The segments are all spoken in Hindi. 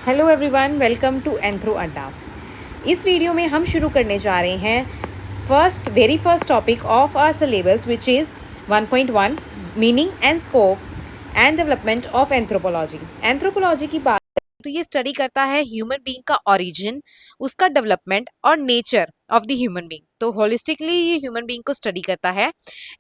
Hello everyone, welcome to Anthro Adda. इस वीडियो में हम शुरू करने जा रहे हैं very first topic of our syllabus which is 1.1 meaning and scope and development of anthropology. Anthropology की बात तो ये स्टडी करता है ह्यूमन बीइंग का ओरिजिन, उसका डेवलपमेंट और nature of the human being. तो होलिस्टिकली ये ह्यूमन बीइंग को स्टडी करता है।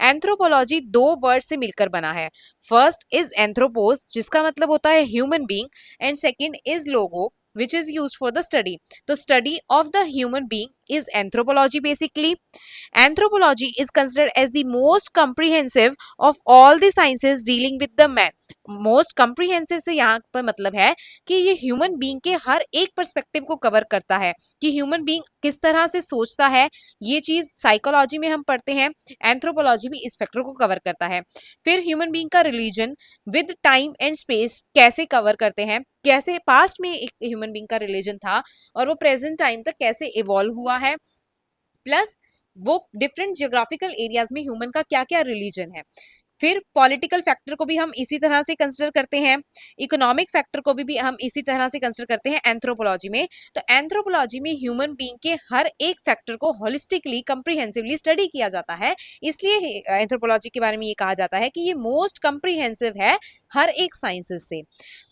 एंथ्रोपोलॉजी दो वर्ड से मिलकर बना है। फर्स्ट इज एंथ्रोपोज, जिसका मतलब होता है human being, and second is logo which is used for the study. तो study of the human being is anthropology basically. Anthropology is considered as the most comprehensive of all the sciences dealing with the man. Most comprehensive से यहाँ पर मतलब है कि ये ह्यूमन बीइंग के हर एक पर्सपेक्टिव को कवर करता है कि ह्यूमन बीइंग किस तरह से सोचता है। ये चीज साइकोलॉजी में हम पढ़ते हैं, एंथ्रोपोलॉजी भी इस फैक्टर को कवर करता है। फिर ह्यूमन बीइंग का religion with time and space कैसे कवर करते हैं, कैसे पास्ट में एक ह्यूमन बीइंग का रिलीजन था और वो प्रेजेंट टाइम तक कैसे इवॉल्व हुआ है, प्लस वो डिफरेंट जियोग्राफिकल एरियाज में ह्यूमन का क्या क्या रिलीजन है। फिर पॉलिटिकल फैक्टर को भी हम इसी तरह से कंसिडर करते हैं, इकोनॉमिक फैक्टर को भी हम इसी तरह से कंसिडर करते हैं एंथ्रोपोलॉजी में। तो एंथ्रोपोलॉजी में ह्यूमन बीइंग के हर एक फैक्टर को होलिस्टिकली कंप्रीहेंसिवली स्टडी किया जाता है, इसलिए एंथ्रोपोलॉजी के बारे में ये कहा जाता है कि ये मोस्ट कंप्रीहेंसिव है हर एक साइंसेस से।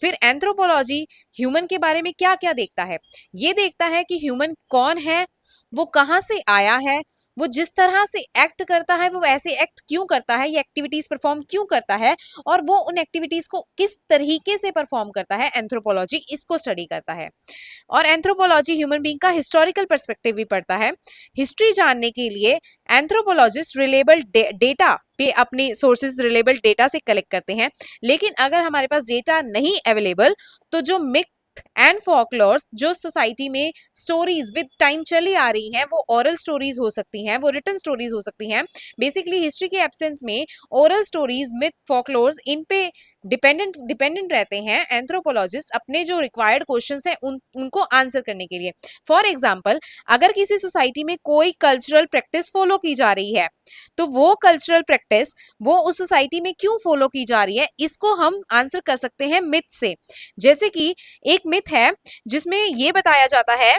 फिर एंथ्रोपोलॉजी ह्यूमन के बारे में क्या क्या देखता है, ये देखता है कि ह्यूमन कौन है, वो कहाँ से आया है, वो जिस तरह से एक्ट करता है वो ऐसे एक्ट क्यों करता है, ये एक्टिविटीज परफॉर्म क्यों करता है, और वो उन एक्टिविटीज को किस तरीके से परफॉर्म करता है। एंथ्रोपोलॉजी इसको स्टडी करता है। और एंथ्रोपोलॉजी ह्यूमन बीइंग का हिस्टोरिकल पर्सपेक्टिव भी पढ़ता है। हिस्ट्री जानने के लिए एंथ्रोपोलॉजिस्ट रिलेबल डेटा पे अपने सोर्सेज रिलेबल डेटा से कलेक्ट करते हैं। लेकिन अगर हमारे पास डेटा नहीं अवेलेबल तो जो मिथ एंड फॉकलोर्स, जो सोसाइटी में स्टोरीज विद टाइम चली आ रही हैं, वो ओरल स्टोरीज हो सकती हैं, वो रिटन स्टोरीज हो सकती हैं। बेसिकली हिस्ट्री के एब्सेंस में ओरल स्टोरीज, मिथ, फॉकलोर्स, इन पे डिपेंडेंट रहते हैं एंथ्रोपोलॉजिस्ट अपने जो रिक्वायर्ड क्वेश्चंस हैं उनको आंसर करने के लिए। फॉर एग्जांपल, अगर किसी सोसाइटी में कोई कल्चरल प्रैक्टिस फॉलो की जा रही है तो वो कल्चरल प्रैक्टिस वो उस सोसाइटी में क्यों फॉलो की जा रही है, इसको हम आंसर कर सकते हैं मिथ से। जैसे कि एक मिथ है जिसमें ये बताया जाता है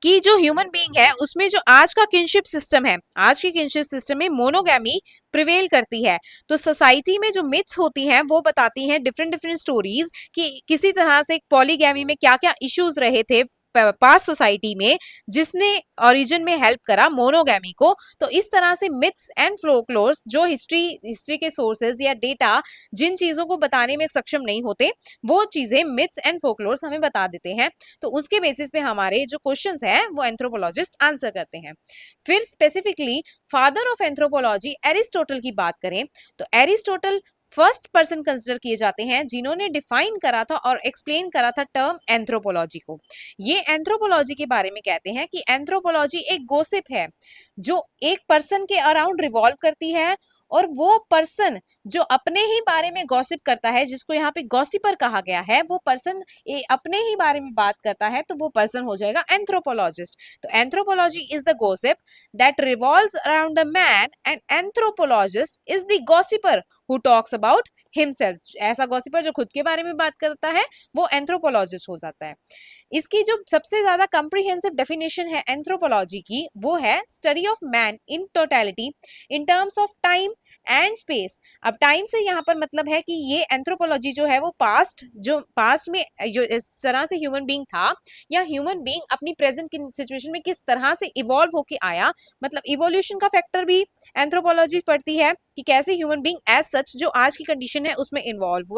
कि जो ह्यूमन बीइंग है उसमें जो आज का किनशिप सिस्टम है, आज की किनशिप सिस्टम में मोनोगैमी प्रिवेल करती है। तो सोसाइटी में जो मिथ्स होती हैं वो बताती हैं डिफरेंट डिफरेंट स्टोरीज कि किसी तरह से पॉलीगैमी में क्या क्या इश्यूज रहे थे पास सोसाइटी में, जिसने ओरिजिन में हेल्प करा मोनोगैमी को। तो इस तरह से मिथ्स एंड फोकलोर्स, जो हिस्ट्री के सोर्सेज या डेटा जिन चीजों को बताने में सक्षम नहीं होते, वो चीजें मिथ्स एंड फोकलोर्स हमें बता देते हैं। तो उसके बेसिस पे हमारे जो क्वेश्चंस हैं वो एंथ्रोपोलॉजिस्ट आंसर करते हैं। फिर specifically father of anthropology Aristotle की बात करें तो एरिस्टोटल फर्स्ट पर्सन कंसिडर किए जाते हैं जिन्होंने डिफाइन करा था और एक्सप्लेन करा था टर्म एंथ्रोपोलॉजी को। ये एंथ्रोपोलॉजी के बारे में कहते हैं कि एंथ्रोपोलॉजी एक गोसिप है जो एक पर्सन के अराउंड रिवॉल्व करती है, और वो पर्सन जो अपने ही बारे में गॉसिप करता है, जिसको यहाँ पे गॉसिपर कहा गया है, वो पर्सन अपने ही बारे में बात करता है तो वो पर्सन हो जाएगा एंथ्रोपोलॉजिस्ट। तो anthropology is the gossip that revolves around the man, and anthropologist is the gossiper who talks about himself. ऐसा गॉसिपर जो खुद के बारे में बात करता है वो एंथ्रोपोलॉजिस्ट हो जाता है। इसकी जो सबसे ज्यादा कॉम्प्रिहेंसिव डेफिनेशन है एंथ्रोपोलॉजी की, वो है study of man in totality in terms of time and space. अब टाइम से यहाँ पर मतलब है कि ये एंथ्रोपोलॉजी जो है वो पास्ट में जो इस तरह से ह्यूमन बीइंग था, या ह्यूमन बीइंग अपनी प्रेजेंट सिचुएशन में किस तरह से इवॉल्व होके आया, मतलब इवोल्यूशन का फैक्टर भी एंथ्रोपोलॉजी पढ़ती है कि कैसे ह्यूमन बीइंग एज सच जो आज की कंडीशन है उसमें इवॉल्व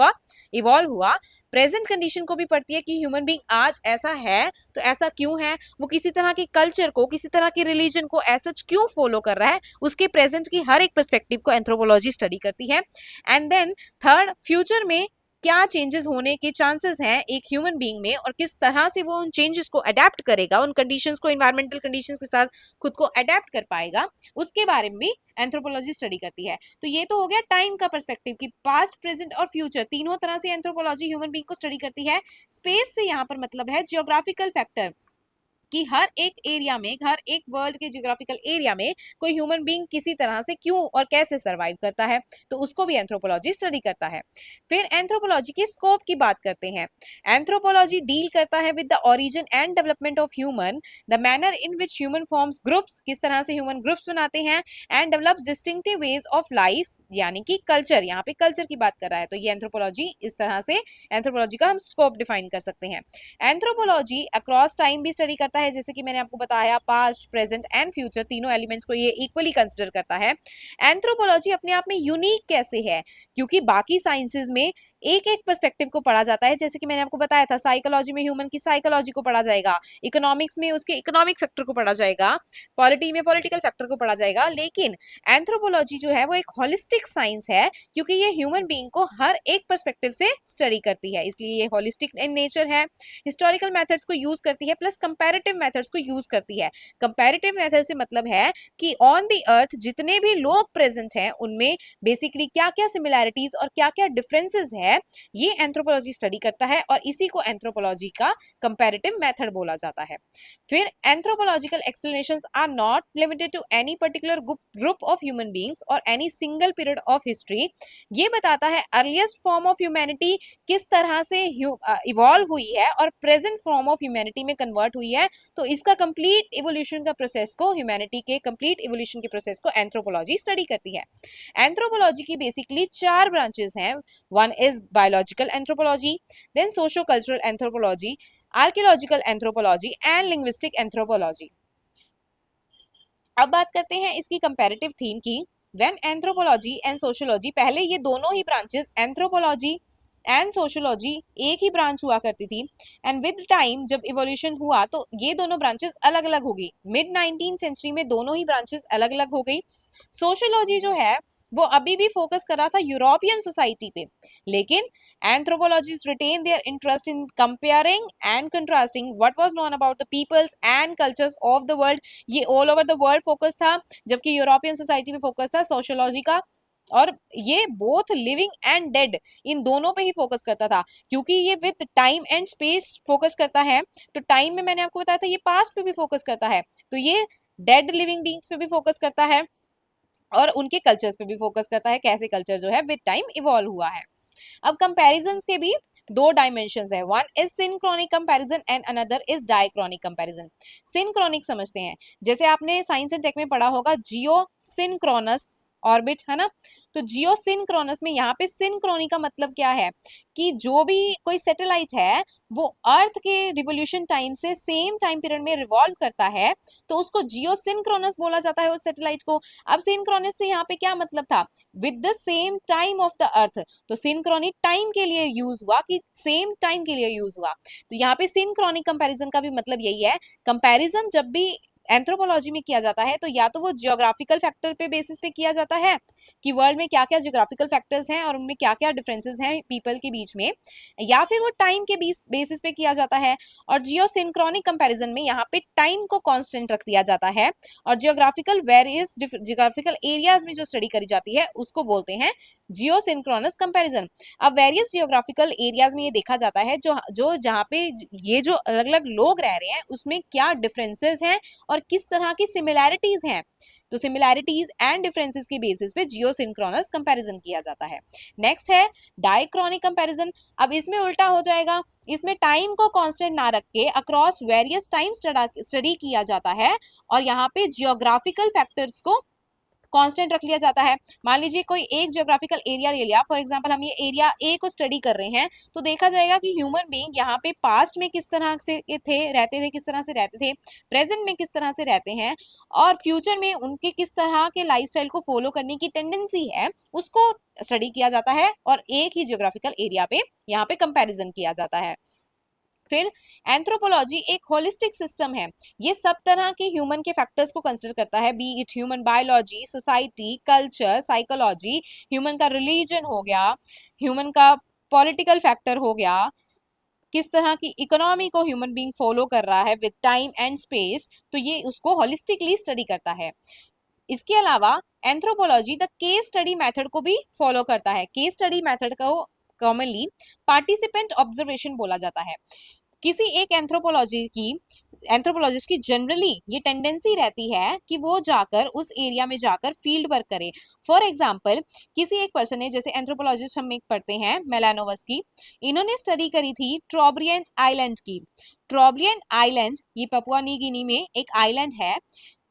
हुआ। प्रेजेंट कंडीशन को भी पढ़ती है कि ह्यूमन बीइंग आज ऐसा है तो ऐसा क्यों है, वो किसी तरह के कल्चर को, किसी तरह के रिलीजन को एज सच क्यों फॉलो कर रहा है, उसके प्रेजेंट की हर एक पर्सपेक्टिव को एंथ्रोपोलॉजी स्टडी करती है। एंड देन थर्ड, फ्यूचर में क्या चेंजेस होने के चांसेस हैं एक ह्यूमन बीइंग में, और किस तरह से वो उन चेंजेस को अडेप्ट करेगा, उन कंडीशंस को, इन्वायरमेंटल कंडीशंस के साथ खुद को अडेप्ट कर पाएगा, उसके बारे में भी एंथ्रोपोलॉजी स्टडी करती है। तो ये तो हो गया टाइम का पर्सपेक्टिव कि पास्ट, प्रेजेंट और फ्यूचर तीनों तरह से एंथ्रोपोलॉजी ह्यूमन बीइंग को स्टडी करती है। स्पेस से यहाँ पर मतलब है जियोग्राफिकल फैक्टर, कि हर एक एरिया में, हर एक वर्ल्ड के जियोग्राफिकल एरिया में कोई ह्यूमन बीइंग किसी तरह से क्यों और कैसे सरवाइव करता है, तो उसको भी एंथ्रोपोलॉजी स्टडी करता है। फिर एंथ्रोपोलॉजी की स्कोप की बात करते हैं। एंथ्रोपोलॉजी डील करता है with the origin and development of human, the manner in which human forms groups, किस तरह से ह्यूमन ग्रुप्स बनाते हैं, and develops distinctive ways of life, यानी कि कल्चर, यहाँ पे कल्चर की बात कर रहा है। तो ये एंथ्रोपोलॉजी, इस तरह से एंथ्रोपोलॉजी का हम स्कोप डिफाइन कर सकते हैं। एंथ्रोपोलॉजी अक्रॉस टाइम भी स्टडी करता है, जैसे कि मैंने आपको बताया पास्ट, प्रेजेंट एंड फ्यूचर तीनों एलिमेंट्स को ये इक्वली कंसिडर करता है। एंथ्रोपोलॉजी अपने आप में यूनिक कैसे है, क्योंकि बाकी साइंसेज में एक एक पर्सपेक्टिव को पढ़ा जाता है, जैसे कि मैंने आपको बताया था साइकोलॉजी में ह्यूमन की साइकोलॉजी को पढ़ा जाएगा, इकोनॉमिक्स में उसके इकोनॉमिक फैक्टर को पढ़ा जाएगा, पॉलिटी में पॉलिटिकल फैक्टर को पढ़ा जाएगा। लेकिन एंथ्रोपोलॉजी जो है वो एक होलिस्टिक साइंस है, क्योंकि ये ह्यूमन बीइंग को हर एक पर्सपेक्टिव से स्टडी करती है, इसलिए ये होलिस्टिक इन नेचर है। हिस्टोरिकल मेथड्स को यूज करती है प्लस कंपैरेटिव मेथड्स को यूज करती है। कंपैरेटिव मेथड से मतलब है कि ऑन द अर्थ जितने भी लोग प्रेजेंट हैं उनमें बेसिकली क्या क्या सिमिलैरिटीज और क्या क्या डिफरेंसेस है, ये एंथ्रोपोलॉजी स्टडी करता है, और इसी को एंथ्रोपोलॉजी का कंपैरेटिव मेथड बोला जाता है। फिर anthropological explanations are not limited to any particular group of human beings और any single period of history. ये बताता है अर्लीस्ट फॉर्म ऑफ ह्यूमैनिटी किस तरह से इवॉल्व हुई है और प्रेजेंट फॉर्म ऑफ ह्यूमैनिटी में कन्वर्ट हुई है। तो इसका कंप्लीट इवोल्यूशन का प्रोसेस को, ह्यूमैनिटी के कंप्लीट इवोल्यूशन के प्रोसेस को एंथ्रोपोलॉजी स्टडी करती है। एंथ्रोपोलॉजी की बेसिकली 4 ब्रांचेस हैं। One is biological anthropology, then socio cultural anthropology, archaeological anthropology and linguistic anthropology. अब बात करते हैं इसकी कंपैरेटिव थीम की। व्हेन एंथ्रोपोलॉजी एंड सोशियोलॉजी, पहले ये दोनों ही ब्रांचेस एंथ्रोपोलॉजी एंड सोशियोलॉजी एक ही ब्रांच हुआ करती थी, एंड विद टाइम जब इवोल्यूशन हुआ तो ये दोनों ब्रांचेस अलग अलग हो गई। मिड 19th सेंचुरी में दोनों ही ब्रांचेस अलग अलग हो गई। सोशियोलॉजी जो है वो अभी भी फोकस कर रहा था यूरोपियन सोसाइटी पे, लेकिन anthropologist retain their interest in comparing and contrasting what was known about the peoples and cultures of the world. ये all over the world focus था, जबकि यूरोपियन सोसाइटी पे फोकस था सोशियोलॉजी का। और ये बोथ लिविंग एंड डेड, इन दोनों पे ही फोकस करता था, क्योंकि ये with time and space focus करता है। तो टाइम में मैंने आपको बताया था ये पास्ट पे भी फोकस करता है, तो ये डेड लिविंग बीइंग्स पे भी फोकस करता है और उनके कल्चर्स पे भी फोकस करता है, कैसे कल्चर जो है विद टाइम इवॉल्व हुआ है। अब कंपैरिजंस के भी 2 डायमेंशंस है, one is synchronic comparison and another is diachronic comparison. Synchronic समझते हैं, जैसे आपने साइंस एंड टेक में पढ़ा होगा जियो सिंक्रोनस ऑर्बिट, है ना। तो जियो सिंक्रोनस में यहाँ पे सिंक्रोनी का मतलब क्या है कि जो भी कोई सैटेलाइट है वो अर्थ के रिवोल्यूशन टाइम से सेम टाइम पीरियड में रिवॉल्व करता है, तो उसको जियो सिंक्रोनस बोला जाता है उस सैटेलाइट को। अब सिंक्रोनस से यहाँ पे क्या मतलब था, with the same time of the earth, तो सिंक्रोनी टाइम के लिए यूज हुआ कि सेम टाइम के लिए यूज हुआ। तो यहाँ पे सिंक्रोनिक कंपैरिजन का भी मतलब यही है। कंपैरिजन जब भी एंथ्रोपोलॉजी में किया जाता है तो या तो वो जियोग्राफिकल फैक्टर पे बेसिस पे किया जाता है कि वर्ल्ड में क्या क्या जियोग्राफिकल फैक्टर्स हैं और उनमें क्या क्या डिफरेंसेस हैं पीपल के बीच में, या फिर वो टाइम के बेसिस पे किया जाता है। और जियो सिंक्रोनिक कंपैरिजन में यहाँ पे टाइम को कांस्टेंट रख दिया जाता है, और जियोग्राफिकल वेरियस जियोग्राफिकल एरियाज में जो स्टडी करी जाती है उसको बोलते हैं जियो सिंक्रोनस कंपैरिजन। अब वेरियस जियोग्राफिकल एरियाज में ये देखा जाता है जो जो जहाँ पे ये जो अलग अलग लोग रह रहे हैं उसमें क्या डिफरेंसेस हैं और किस तरह की सिमिलैरिटीज हैं। तो सिमिलैरिटीज एंड डिफरेंसेस के बेसिस पे जियो सिंक्रोनस कंपैरिजन किया जाता है। नेक्स्ट है डायक्रॉनिक कंपैरिजन। अब इसमें उल्टा हो जाएगा, इसमें टाइम को कांस्टेंट ना रख के अक्रॉस वेरियस टाइम स्टडी किया जाता है, और यहाँ पे जियोग्राफिकल फैक्टर्स को कांस्टेंट रख लिया जाता है। मान लीजिए कोई एक जियोग्राफिकल एरिया ले लिया, फॉर एग्जांपल हम ये एरिया ए को स्टडी कर रहे हैं, तो देखा जाएगा कि ह्यूमन बीइंग यहाँ पे पास्ट में किस तरह से रहते थे, किस तरह से रहते थे, प्रेजेंट में किस तरह से रहते हैं, और फ्यूचर में उनके किस तरह के लाइफस्टाइल को फॉलो करने की टेंडेंसी है, उसको स्टडी किया जाता है और एक ही जियोग्राफिकल एरिया पे यहाँ पे कंपेरिजन किया जाता है। फिर एंथ्रोपोलॉजी एक होलिस्टिक सिस्टम है, ये सब तरह के ह्यूमन के फैक्टर्स को कंसिडर करता है, B it human biology, society, culture, psychology, human का रिलीजन हो गया, ह्यूमन का पॉलिटिकल फैक्टर हो गया, किस तरह की इकोनॉमी को ह्यूमन बीइंग फॉलो कर रहा है विद टाइम एंड स्पेस, तो ये उसको होलिस्टिकली स्टडी करता है। इसके अलावा anthropology the case study method को भी फॉलो करता है। केस स्टडी मेथड को कॉमनली पार्टिसिपेंट ऑब्जर्वेशन बोला जाता है। किसी एक एंथ्रोपोलॉजी की एंथ्रोपोलॉजिस्ट की जनरली ये टेंडेंसी रहती है कि वो जाकर उस एरिया में जाकर फील्ड वर्क करे। फॉर एग्जाम्पल, किसी एक पर्सन ने, जैसे एंथ्रोपोलॉजिस्ट हम एक पढ़ते हैं मेलानोवस की, इन्होंने स्टडी करी थी ट्रोब्रियन आइलैंड की। ट्रोब्रियन आइलैंड ये पपुआ न्यू गिनी में एक आइलैंड है।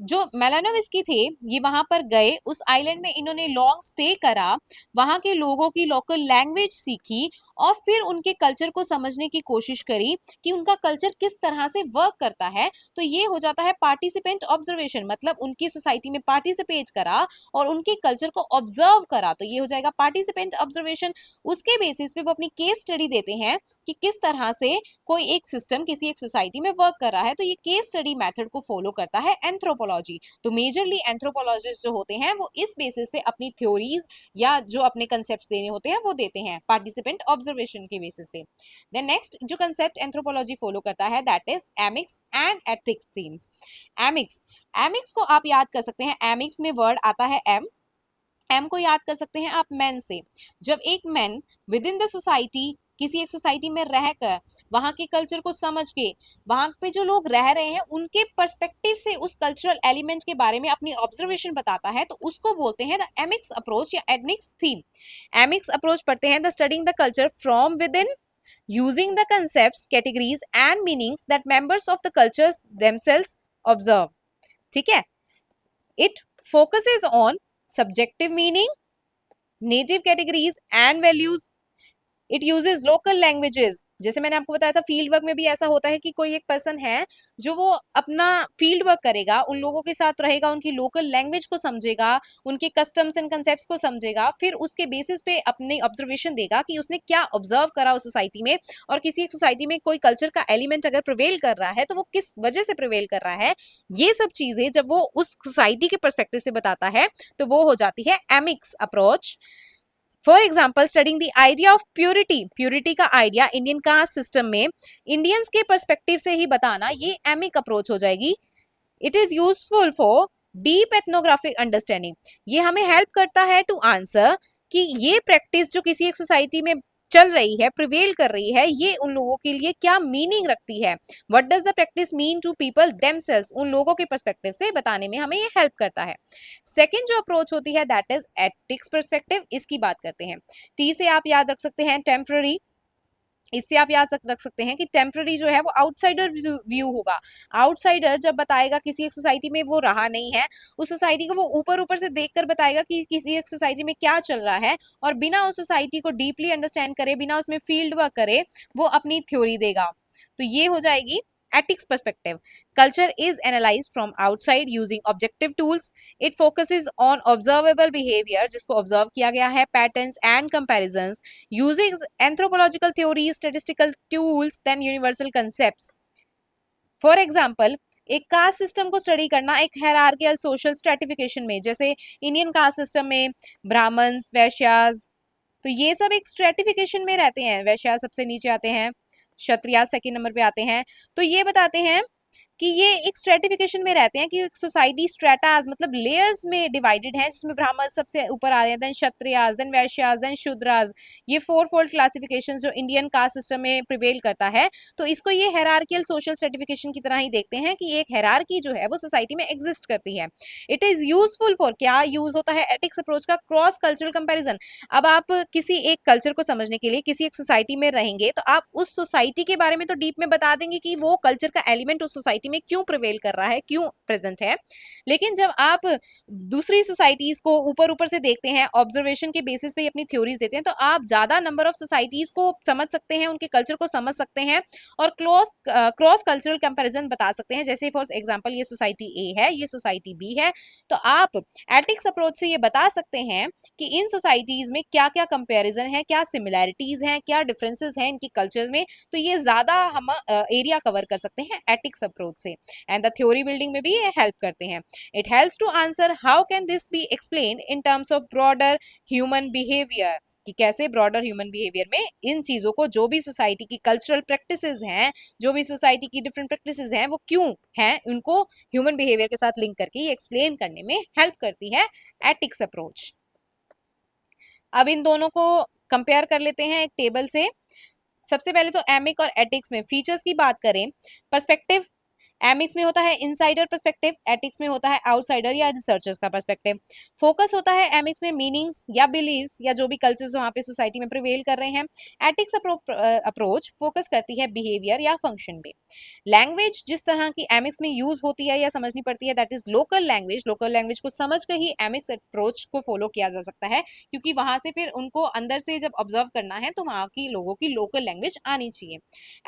जो मेलानोविस्की थे, ये वहां पर गए, उस आइलैंड में इन्होंने लॉन्ग स्टे करा, वहां के लोगों की लोकल लैंग्वेज सीखी और फिर उनके कल्चर को समझने की कोशिश करी कि उनका कल्चर किस तरह से वर्क करता है। तो ये हो जाता है पार्टिसिपेंट ऑब्जर्वेशन, मतलब उनकी सोसाइटी में पार्टिसिपेट करा और उनके कल्चर को ऑब्जर्व करा, तो ये हो जाएगा पार्टिसिपेंट ऑब्जर्वेशन। उसके बेसिस पे वो अपनी केस स्टडी देते हैं कि किस तरह से कोई एक सिस्टम किसी एक सोसाइटी में वर्क कर रहा है। तो ये केस स्टडी मेथड को फॉलो करता है एंथ्रोपोलॉजी। तो मेजरली एंथ्रोपोलॉजिस्ट जो होते हैं वो इस बेसिस पे अपनी थ्योरीज या जो अपने कंसेप्ट देने होते हैं वो देते हैं पार्टिसिपेंट ऑब्जर्वेशन के बेसिस पे। देन नेक्स्ट जो कंसेप्ट एंथ्रोपोलॉजी फॉलो करता है that is एमिक्स and ethic themes. एमिक्स, एमिक्स को आप याद कर सकते हैं, एमिक्स में वर्ड आता है एम, एम को याद कर सकते हैं आप मैन से। जब एक man with in the society, किसी एक सोसाइटी में रहकर वहां के कल्चर को समझ के वहां पे जो लोग रह रहे हैं उनके पर्सपेक्टिव से उस कल्चरल एलिमेंट के बारे में अपनी ऑब्जर्वेशन बताता है, तो उसको बोलते हैं द एमिक्स अप्रोच या एमिक्स थीम। एमिक्स अप्रोच पढ़ते हैं the studying the culture from with in using the concepts, categories and meanings that members of the cultures themselves observe। ठीक है, it focuses on subjective meaning, native categories and values। It uses local languages, जैसे मैंने आपको बताया था फील्ड वर्क में भी ऐसा होता है कि कोई एक पर्सन है जो वो अपना फील्ड वर्क करेगा, उन लोगों के साथ रहेगा, उनकी लोकल लैंग्वेज को समझेगा, उनके कस्टम्स एंड कंसेप्ट्स को समझेगा, फिर उसके बेसिस पे अपनी ऑब्जर्वेशन देगा कि उसने क्या ऑब्जर्व करा उस सोसाइटी में, और किसी एक सोसाइटी में कोई कल्चर का एलिमेंट अगर प्रिवेल कर रहा है तो वो किस वजह से प्रिवेल कर रहा है। ये सब चीजें जब वो उस सोसाइटी के परस्पेक्टिव से बताता है तो वो हो जाती है एमिक्स approach. For example, studying the idea of purity, purity का आइडिया इंडियन कास्ट सिस्टम में इंडियंस के परस्पेक्टिव से ही बताना, ये एमिक अप्रोच हो जाएगी। It is useful for deep ethnographic understanding. ये हमें हेल्प करता है टू आंसर कि ये प्रैक्टिस जो किसी एक सोसाइटी में चल रही है, प्रिवेल कर रही है, ये उन लोगों के लिए क्या मीनिंग रखती है। What does the practice mean to people themselves, उन लोगों के पर्सपेक्टिव से बताने में हमें ये हेल्प करता है। सेकंड जो अप्रोच होती है दैट इज एथिक्स पर्सपेक्टिव, इसकी बात करते हैं। टी से आप याद रख सकते हैं टेम्पररी, इससे आप याद रख सकते हैं कि टेम्पररी जो है वो आउटसाइडर व्यू होगा। आउटसाइडर जब बताएगा किसी एक सोसाइटी में वो रहा नहीं है, उस सोसाइटी को वो ऊपर ऊपर से देखकर बताएगा कि किसी एक सोसाइटी में क्या चल रहा है, और बिना उस सोसाइटी को डीपली अंडरस्टैंड करे, बिना उसमें फील्ड वर्क करे, वो अपनी थ्योरी देगा। तो ये हो जाएगी ethics perspective। Culture is analyzed from outside using objective tools। It focuses on observable behavior, जिसको observe किया गया है, patterns and comparisons, using anthropological theories, statistical tools, then universal concepts। For example, एक कास्ट सिस्टम को स्टडी करना एक हायरार्कियल सोशल स्ट्रेटिफिकेशन में, जैसे इंडियन कास्ट सिस्टम में ब्राह्मण्स, वैश्यास, तो ये सब एक स्ट्रेटिफिकेशन में रहते हैं। वैश्या सबसे नीचे आते हैं, क्षत्रिय सेकंड नंबर पे आते हैं। तो ये बताते हैं कि ये एक स्ट्रेटिफिकेशन में रहते हैं कि सोसाइटी स्ट्रेटास मतलब लेयर्स में डिवाइडेड है, जिसमें ब्राह्मण सबसे ऊपर आ रहे हैं, then Kshatriyas, then Vaishyas, then Shudras. ये फोर फोल्ड क्लासिफिकेशन जो इंडियन कास्ट सिस्टम में प्रिवेल करता है, तो इसको ये हेरार्कियल सोशल स्ट्रेटिफिकेशन की तरह ही देखते हैं कि एक हेरार्की जो है वो सोसाइटी में एग्जिस्ट करती है। इट इज यूजफुल फॉर, क्या यूज होता है एथिक्स अप्रोच का, क्रॉस कल्चरल कंपेरिजन। अब आप किसी एक कल्चर को समझने के लिए किसी एक सोसाइटी में रहेंगे तो आप उस सोसाइटी के बारे में तो डीप में बता देंगे कि वो कल्चर का एलिमेंट उस सोसाइटी में क्यों प्रिवेल कर रहा है, क्यों प्रेजेंट है। लेकिन जब आप दूसरी सोसाइटीज को ऊपर ऊपर से देखते हैं, ऑब्जर्वेशन के बेसिस पे अपनी थ्योरीज देते हैं, तो आप ज्यादा नंबर ऑफ सोसाइटीज को समझ सकते हैं, उनके कल्चर को समझ सकते हैं और क्रॉस कल्चरल कंपैरिजन बता सकते हैं। जैसे फॉर एग्जांपल ये सोसाइटी ए है, ये सोसाइटी बी है, तो आप एथिक्स अप्रोच से ये बता सकते हैं कि इन सोसाइटीज में क्या क्या कंपैरिजन है, क्या सिमिलैरिटीज हैं, क्या डिफरेंसेस हैं इनकी कल्चर में। तो ये ज्यादा हम एरिया कवर कर सकते हैं एथिक्स अप्रोच से, एंड द थ्योरी बिल्डिंग में भी ये हेल्प करते हैं। It helps to answer how can this be explained in terms of broader human behaviour, कि कैसे ब्रॉडर ह्यूमन बिहेवियर में इन चीजों को, जो भी सोसाइटी की कल्चरल प्रैक्टिसेस हैं, जो भी सोसाइटी की डिफरेंट प्रैक्टिसेस हैं, वो क्यों हैं, उनको ह्यूमन बिहेवियर के साथ लिंक करके ये एक्सप्लेन करने में हेल्प करती है एथिक्स अप्रोच। अब इन दोनों को कंपेयर कर लेते हैं एक टेबल से। सबसे पहले तो एमिक और एथिक्स में फीचर्स की बात करें, पर्सपेक्टिव एमिक्स में होता है इनसाइडर पर्सपेक्टिव, एथिक्स में होता है आउटसाइडर या रिसर्चर्स का पर्सपेक्टिव। फोकस होता है एमिक्स में मीनिंग्स या बिलीव्स या जो भी कल्चर्स वहां पे सोसाइटी में प्रिवेल कर रहे हैं। एथिक्स अप्रोच फोकस करती है बिहेवियर या फंक्शन पे। लैंग्वेज जिस तरह की एमिक्स में यूज होती है या समझनी पड़ती है, that is local language. Local language को समझ कर ही एमिक्स अप्रोच को फॉलो किया जा सकता है, क्योंकि वहां से फिर उनको अंदर से जब ऑब्जर्व करना है तो वहां की लोगों की लोकल लैंग्वेज आनी चाहिए।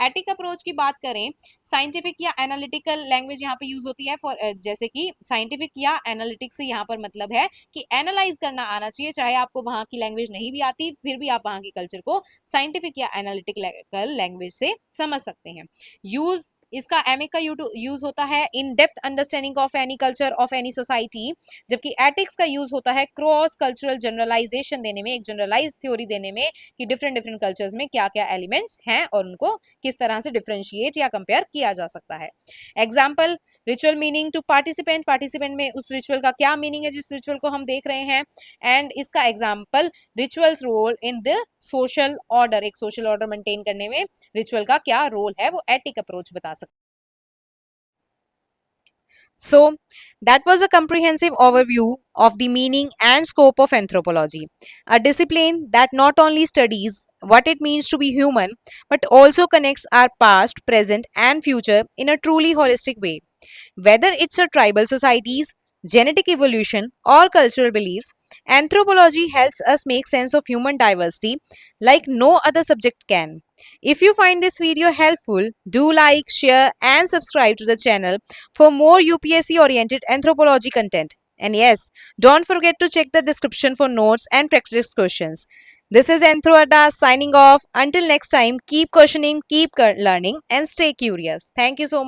एथिक अप्रोच की बात करें, साइंटिफिक या एनालिटिकल लैंग्वेज यहाँ पे यूज होती है फॉर जैसे कि साइंटिफिक या एनालिटिक्स से यहाँ पर मतलब है कि एनालाइज करना आना चाहिए, चाहे आपको वहां की लैंग्वेज नहीं भी आती फिर भी आप वहां के कल्चर को साइंटिफिक या एनालिटिकल लैंग्वेज से समझ सकते हैं। यूज इसका एमिक का यूज होता है in depth understanding of any culture of any society, जबकि एथिक्स का यूज होता है क्रॉस कल्चरल जनरलाइजेशन देने में, एक जनरलाइज थ्योरी देने में कि डिफरेंट डिफरेंट कल्चर्स में क्या क्या एलिमेंट्स हैं और उनको किस तरह से डिफरेंशिएट या कंपेयर किया जा सकता है। Example, ritual meaning to participant, participant में उस रिचुअल का क्या मीनिंग है जिस रिचुअल को हम देख रहे हैं। एंड इसका example, rituals role in the social order, एक सोशल ऑर्डर मेंटेन करने में रिचुअल का क्या रोल है वो एथिक अप्रोच बता सकता है। So, that was a comprehensive overview of the meaning and scope of anthropology, a discipline that not only studies what it means to be human, but also connects our past, present, and future in a truly holistic way. Whether it's a tribal societies, genetic evolution, or cultural beliefs, anthropology helps us make sense of human diversity like no other subject can. If you find this video helpful, do like, share, and subscribe to the channel for more UPSC oriented anthropology content. And yes, don't forget to check the description for notes and practice questions. This is Anthro Adda signing off. Until next time, keep questioning, keep learning, and stay curious. Thank you so much.